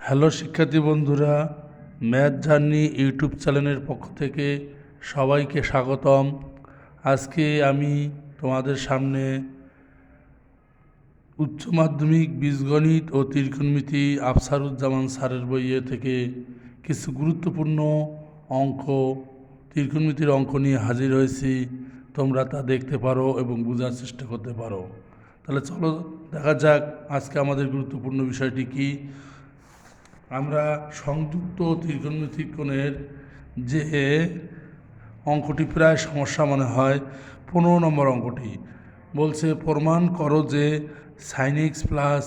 Hello শিক্ষার্থী বন্ধুরা, math journey YouTube চ্যানেলের পক্ষ থেকে সবাইকে স্বাগতম। আজকে আমি তোমাদের সামনে উচ্চ মাধ্যমিক বীজগণিত ও ত্রিকোণমিতি আফসারুজ্জামান স্যারের বইয়ে থেকে কিছু গুরুত্বপূর্ণ অঙ্ক, ত্রিকোণমিতির অঙ্ক নিয়ে হাজির হয়েছি। তোমরা তা দেখতে পারো এবং বোঝার চেষ্টা করতে পারো। তাহলে চলো দেখা যাক আজকে আমাদের গুরুত্বপূর্ণ বিষয়টি কী। আমরা সংযুক্ত ত্রিকোণমিতিক কোণের যে অঙ্কটি প্রায় সমস্যা মনে হয়, 15 নম্বর অঙ্কটি বলছে, প্রমাণ করো যে sine x plus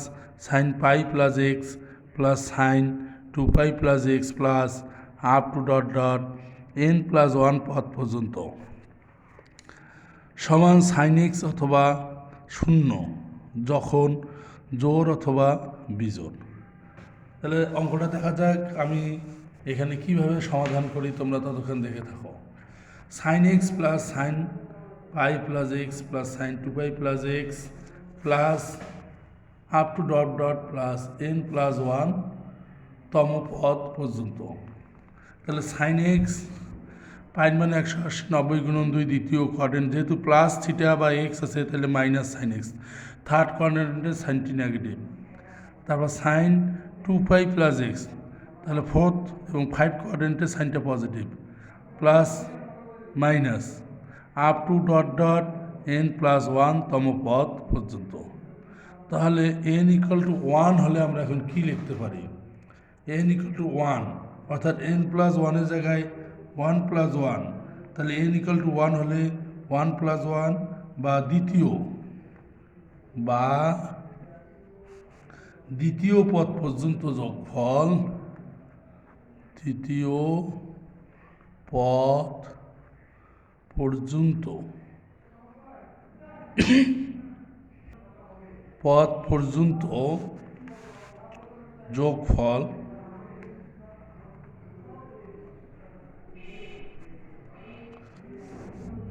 sine pi plus x plus sine 2 pi plus x plus up to dot dot n+1 পদ পর্যন্ত সমান সাইন এক্স অথবা 0 যখন জোড় অথবা বিজোড়। তাহলে অঙ্কটা দেখা যাক আমি এখানে কিভাবে সমাধান করি, তোমরা ততক্ষণ দেখে থাকো। Sine x plus sine pi plus x plus sine 2 pi plus x plus up to dot dot plus n+1 তম পদ পর্যন্ত। তাহলে সাইন এক্স পাই মানে 180, 90 × 2 দ্বিতীয় কোয়াড্রেন্ট, যেহেতু প্লাস থিটা বা এক্স আছে তাহলে মাইনাস সাইন এক্স, থার্ড কোয়াড্রেন্টে সাইনটি নেগেটিভ। তারপর সাইন 2 পাই প্লাস এক্স, তাহলে ফোর্থ এবং 5 কোয়াড্রেন্টে সাইনটা positive, plus minus up to dot dot n+1 তম পদ পর্যন্ত। তাহলে n=1 হলে আমরা এখন কি লিখতে পারি? n=1 অর্থাৎ n+1 এর জায়গায় 1+1, তাহলে n=1 হলে 1+1 বা দ্বিতীয় পদ পর্যন্ত যোগফল, তৃতীয় পদ পর্যন্ত যোগফল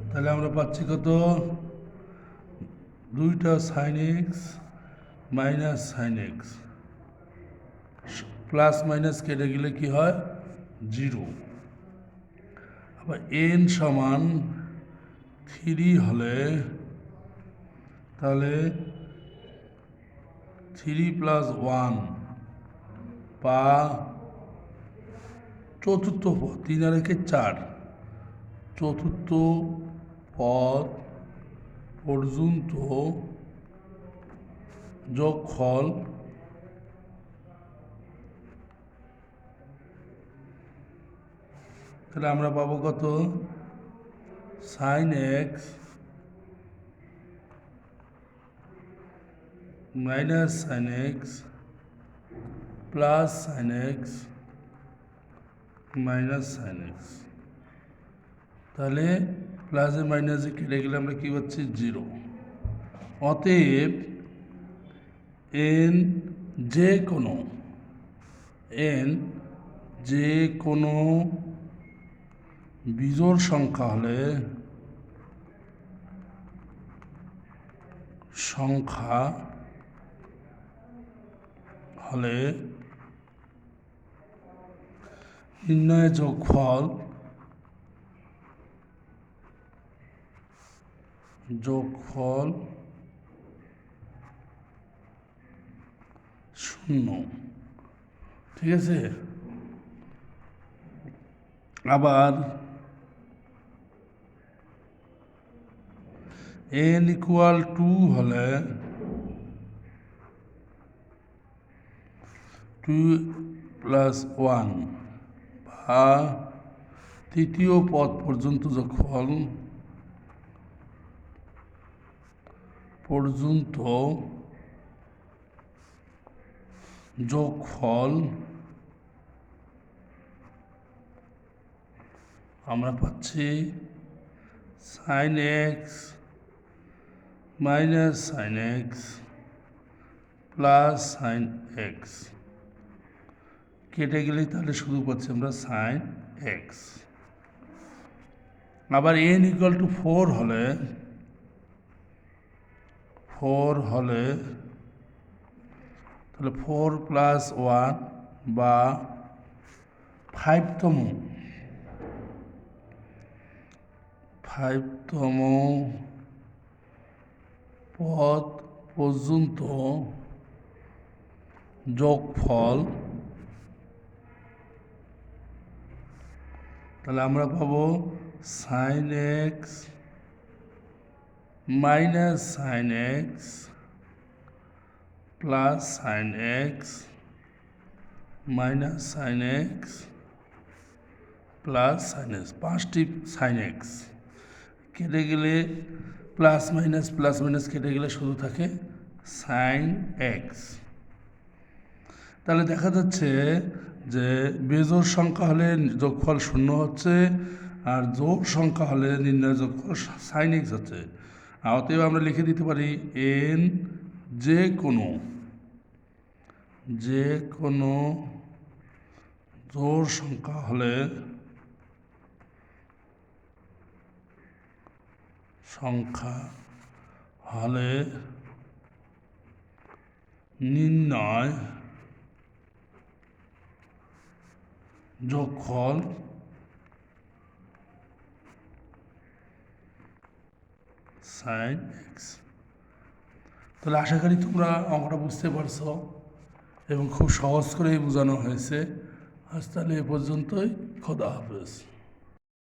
তাহলে আমরা পাচ্ছি কত? 2টা sine x minus sine x, plus minus কেটে গেলে কি হয়? 0। আবার n সমান 3 হলে তাহলে 3+1 বা চতুর্থ পদ, 3 আর 1 4, চতুর্থ পদ পর্যন্ত যোগফল তাহলে আমরা পাবো কত? Sine x minus sine x plus sine x minus sine x. তাহলে প্লাসে মাইনাসে কেটে গেলে আমরা কী পাচ্ছি? 0। অতএব n যে কোনো বিজোড় সংখ্যা হলে নির্ণয় যোগফল 0। ঠিক আছে? আবার n=2 হলে 2+1 বা তৃতীয় পদ পর্যন্ত যোগফল আমরা পাচ্ছি sine x minus sine x plus sine x, কেটে গেলেই তাহলে শুধু পাচ্ছি আমরা সাইন এক্স। আবার n=4 হলে তাহলে 4+1 বা 5তম পদ পর্যন্ত যোগফল, তাহলে আমরা পাবো sin x minus sin x plus sin x minus sin x plus sin x, 5টি sin x কেটে গেলে প্লাস মাইনাস কেটে গেলে শুধু থাকে sin x। তাহলে দেখা যাচ্ছে যে বেজোড় সংখ্যা হলে যোগফল 0 হচ্ছে, আর জোড় সংখ্যা হলে নির্ণয় যোগফল sin x হচ্ছে। অতএব আমরা লিখে দিতে পারি n যে কোনো জোড় সংখ্যা হলে নির্ণয় যোগফল sin x। তাহলে আশা করি তোমরা অঙ্কটা বুঝতে পারছো এবং খুব সহজ করেই বোঝানো হয়েছে। আজ তাহলে এ পর্যন্তই, খোদা হাফেজ।